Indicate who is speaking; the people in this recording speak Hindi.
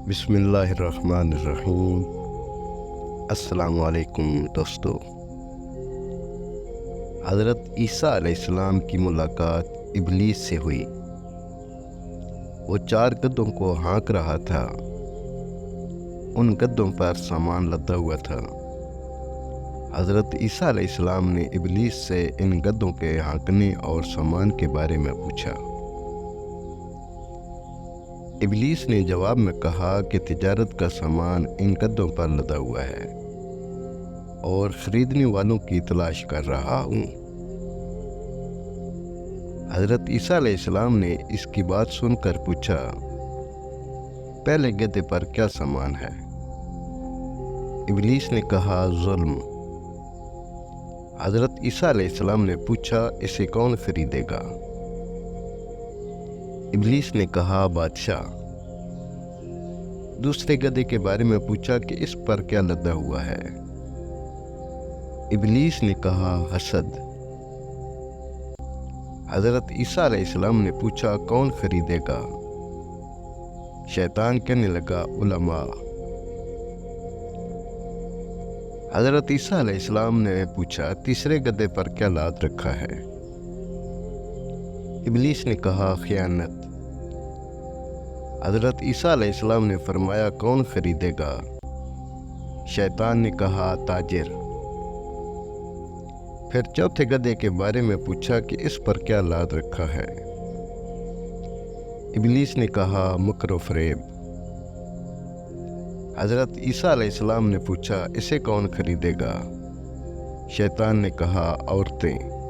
Speaker 1: बिस्मिल्लाहिर्रहमानिर्रहीम। अस्सलामु अलैकुम दोस्तों। हज़रत ईसा अलैहिस्सलाम की मुलाकात इब्लीस से हुई। वो 4 गद्दों को हाँक रहा था। उन गद्दों पर सामान लदा हुआ था। हज़रत ईसा अलैहिस्सलाम ने इब्लीस से इन गद्दों के हाँकने और सामान के बारे में पूछा। इब्लीस ने जवाब में कहा कि तिजारत का सामान इन गद्दों पर लदा हुआ है और ख़रीदने वालों की तलाश कर रहा हूँ। हज़रत ईसा अलैहिस्सलाम ने इसकी बात सुनकर पूछा, पहले गद्दे पर क्या सामान है? इब्लीस ने कहा, जुल्म। हज़रत ईसा अलैहिस्सलाम ने पूछा, इसे कौन खरीदेगा? इब्लीस ने कहा, बादशाह। दूसरे गधे के बारे में पूछा कि इस पर क्या लदा हुआ है? इब्लीस ने कहा, हसद। हज़रत ईसा अलैहिस्सलाम ने पूछा, कौन खरीदेगा? शैतान कहने लगा, उलमा। हज़रत ईसा अलैहिस्सलाम ने पूछा, तीसरे गधे पर क्या लाद रखा है? इब्लीस ने कहा, खयानत। हज़रत ईसा अलैहिस्सलाम ने फरमाया, कौन खरीदेगा? शैतान ने कहा, ताजिर। फिर चौथे गधे के बारे में पूछा कि इस पर क्या लाद रखा है? इब्लीस ने कहा, मकर व फ़रेब। हज़रत ईसा अलैहिस्सलाम ने पूछा, इसे कौन खरीदेगा? शैतान ने कहा, औरतें।